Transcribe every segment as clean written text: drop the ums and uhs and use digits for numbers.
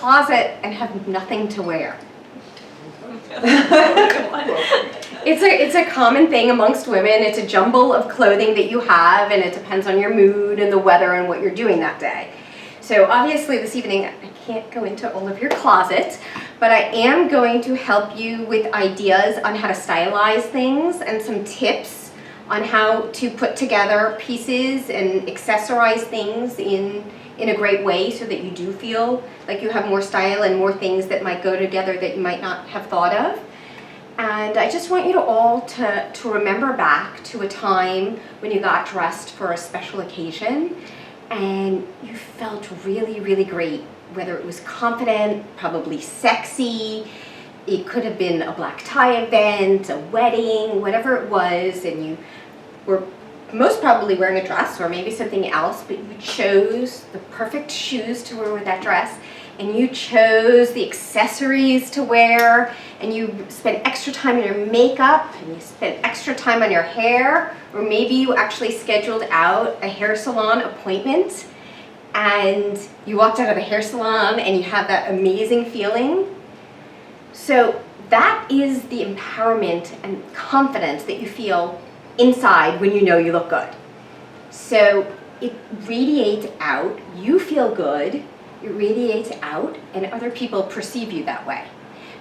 closet and have nothing to wear. It's a common thing amongst women. It's a jumble of clothing that you have, and it depends on your mood and the weather and what you're doing that day. So obviously this evening I can't go into all of your closets, but I am going to help you with ideas on how to stylize things and some tips on how to put together pieces and accessorize things in a great way so that you do feel like you have more style and more things that might go together that you might not have thought of. And I just want you to all to remember back to a time when you got dressed for a special occasion and you felt really, really great, whether it was confident, probably sexy, it could have been a black tie event, a wedding, whatever it was, and you were most probably wearing a dress or maybe something else, but you chose the perfect shoes to wear with that dress, and you chose the accessories to wear, and you spent extra time on your makeup, and you spent extra time on your hair, or maybe you actually scheduled out a hair salon appointment, and you walked out of the hair salon and you have that amazing feeling. So that is the empowerment and confidence that you feel inside when you know you look good. So it radiates out, you feel good, it radiates out, and other people perceive you that way.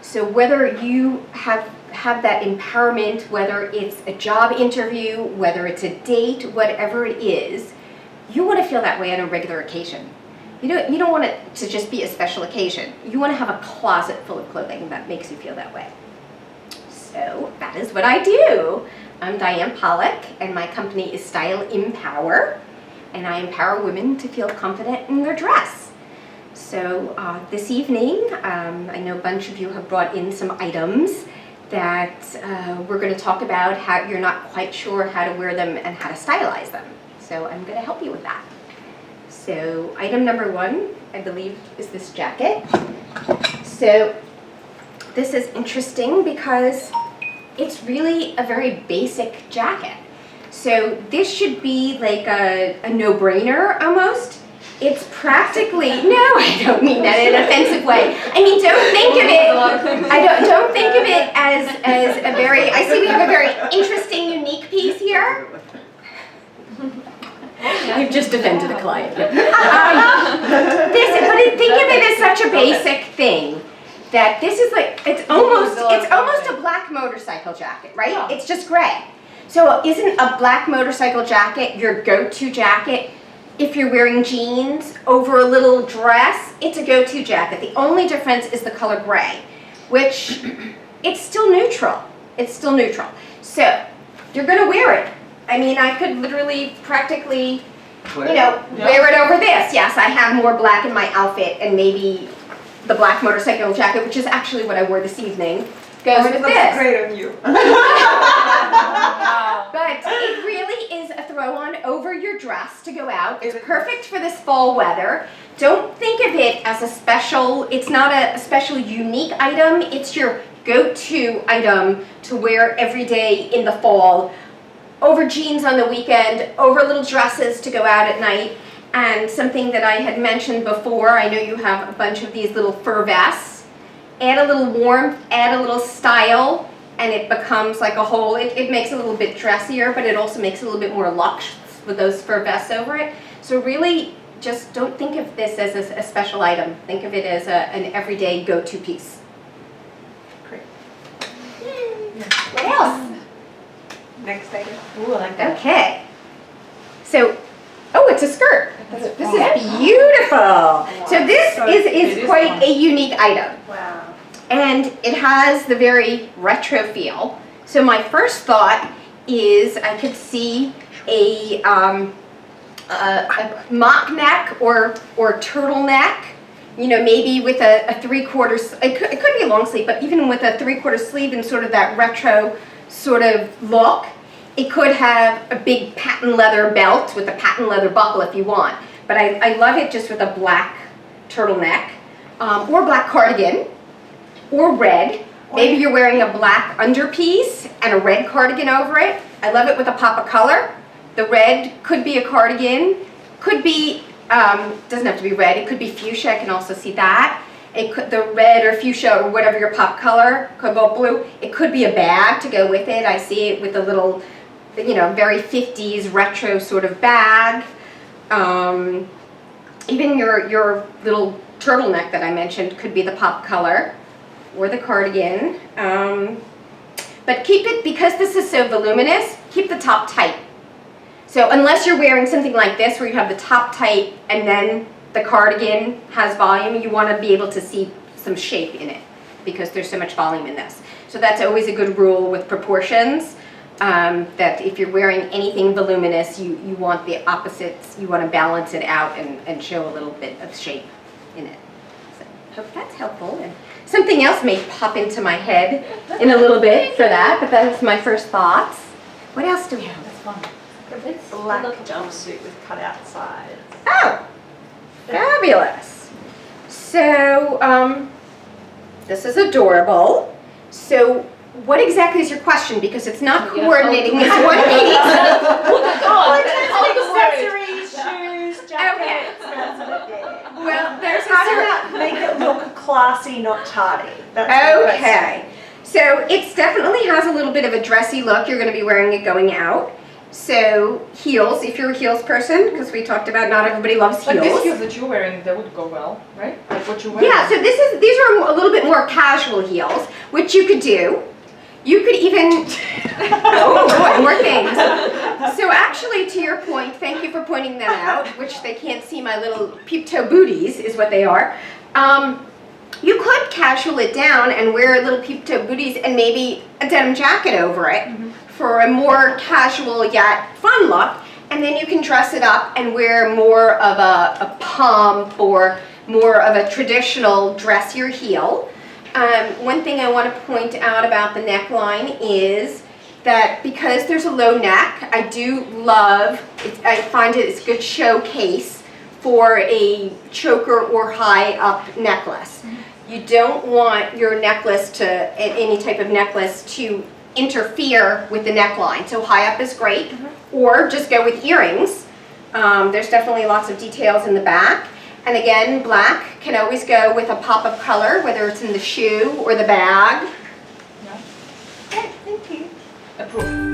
So whether you have that empowerment, whether it's a job interview, whether it's a date, whatever it is, you want to feel that way on a regular occasion. You don't want it to just be a special occasion. You want to have a closet full of clothing that makes you feel that way. So that is what I do. I'm Diane Pollock, and my company is Stylempower, and I empower women to feel confident in their dress. So this evening, I know a bunch of you have brought in some items that we're going to talk about how you're not quite sure how to wear them and how to stylize them. So I'm going to help you with that. So item number one, I believe, is this jacket. So this is interesting because it's really a very basic jacket. So this should be like a no-brainer almost. It's practically, no, I don't mean that in an offensive way. I mean, don't think of it, don't think of it as a very, I see we have a very interesting, unique piece here. I've just offended a client. But think of it as such a basic thing that this is like, it's almost a black motorcycle jacket, right? Yeah. It's just gray. So isn't a black motorcycle jacket your go-to jacket? If you're wearing jeans over a little dress, it's a go-to jacket. The only difference is the color gray, which it's still neutral. It's still neutral. So you're going to wear it. I mean, I could literally practically, wear it over this. Yes, I have more black in my outfit, and maybe the black motorcycle jacket, which is actually what I wore this evening, goes with this. It looks great on you. But it really is a throw-on over your dress to go out. It's perfect for this fall weather. Don't think of it as a special, it's not a special unique item. It's your go-to item to wear every day in the fall. Over jeans on the weekend, over little dresses to go out at night. And something that I had mentioned before, I know you have a bunch of these little fur vests. Add a little warmth, add a little style, and it becomes like a whole, it makes it a little bit dressier, but it also makes it a little bit more luxe with those fur vests over it. So really, just don't think of this as a special item. Think of it as an everyday go-to piece. Great. What else? Next item. Ooh, I like that. Okay. So, oh, it's a skirt. This is beautiful. So this is quite a unique item. Wow. And it has the very retro feel. So my first thought is I could see a mock neck or turtleneck, maybe with a three-quarter, it could be a long sleeve, but even with a three-quarter sleeve and sort of that retro sort of look. It could have a big patent leather belt with a patent leather buckle if you want. But I love it just with a black turtleneck or black cardigan or red. Maybe you're wearing a black underpiece and a red cardigan over it. I love it with a pop of color. The red could be a cardigan, could be, doesn't have to be red, it could be fuchsia, I can also see that. It could, the red or fuchsia or whatever your pop color, cobalt blue, it could be a bag to go with it. I see it with a little, you know, very 50s retro sort of bag. Even your little turtleneck that I mentioned could be the pop color or the cardigan. But keep it, because this is so voluminous, keep the top tight. So unless you're wearing something like this where you have the top tight and then the cardigan has volume, you want to be able to see some shape in it because there's so much volume in this. So that's always a good rule with proportions, that if you're wearing anything voluminous, you want the opposites, you want to balance it out and show a little bit of shape in it. So hope that's helpful. And something else may pop into my head in a little bit for that, but that was my first thoughts. What else do we have? That's fun. It's Black jumpsuit with cutout sides. Oh, fabulous. So, this is adorable. So, what exactly is your question? Because it's not coordinating with what needs. Accessories, shoes, jackets, that sort of thing. Well, there's How do that make it look classy, not tardy? That's the question. Okay. So, it definitely has a little bit of a dressy look. You're going to be wearing it going out. So, heels, if you're a heels person, because we talked about not everybody loves heels. Like these heels that you're wearing, they would go well, right? Like what you're wearing. Yeah, so these are a little bit more casual heels, which you could do. You could even, oh boy, more things. So actually, to your point, thank you for pointing that out, which they can't see my little peep-toe booties is what they are. You could casual it down and wear little peep-toe booties and maybe a denim jacket over it for a more casual yet fun look. And then you can dress it up and wear more of a pump or more of a traditional dressier heel. One thing I want to point out about the neckline is that because there's a low neck, I do love, I find it as a good showcase for a choker or high up necklace. You don't want your necklace to, any type of necklace, to interfere with the neckline. So high up is great, or just go with earrings. There's definitely lots of details in the back. And again, black can always go with a pop of color, whether it's in the shoe or the bag. Yeah. Okay, thank you. Approved.